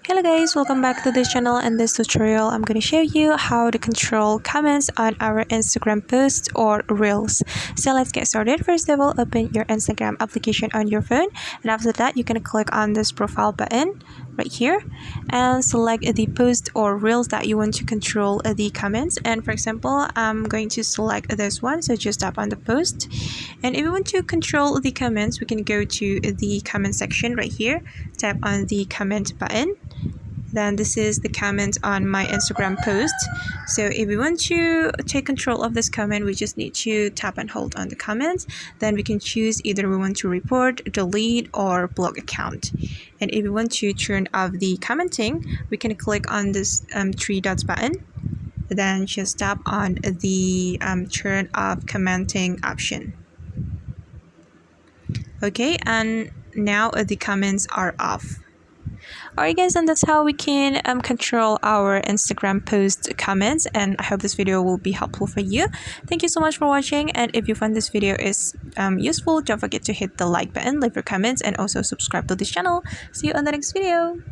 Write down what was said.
Hello guys, welcome back to this channel. In this tutorial I'm going to show you how to control comments on our Instagram posts or reels. So let's get started. First of all, open your Instagram application on your phone, and after that you can click on this profile button right here and select the post or reels that you want to control the comments. And for example, I'm going to select this one, so just tap on the post. And if you want to control the comments, we can go to the comment section right here, tap on the comment button. Then this is the comment on my Instagram post. So if we want to take control of this comment, we just need to tap and hold on the comment. Then we can choose either we want to report, delete, or block account. And if we want to turn off the commenting, we can click on this three dots button. Then just tap on the turn off commenting option. Okay, and now the comments are off. Alright guys, and that's how we can control our Instagram post comments, and I hope this video will be helpful for you. Thank you so much for watching, and if you find this video is useful, don't forget to hit the like button, leave your comments, and also subscribe to this channel. See you on the next video.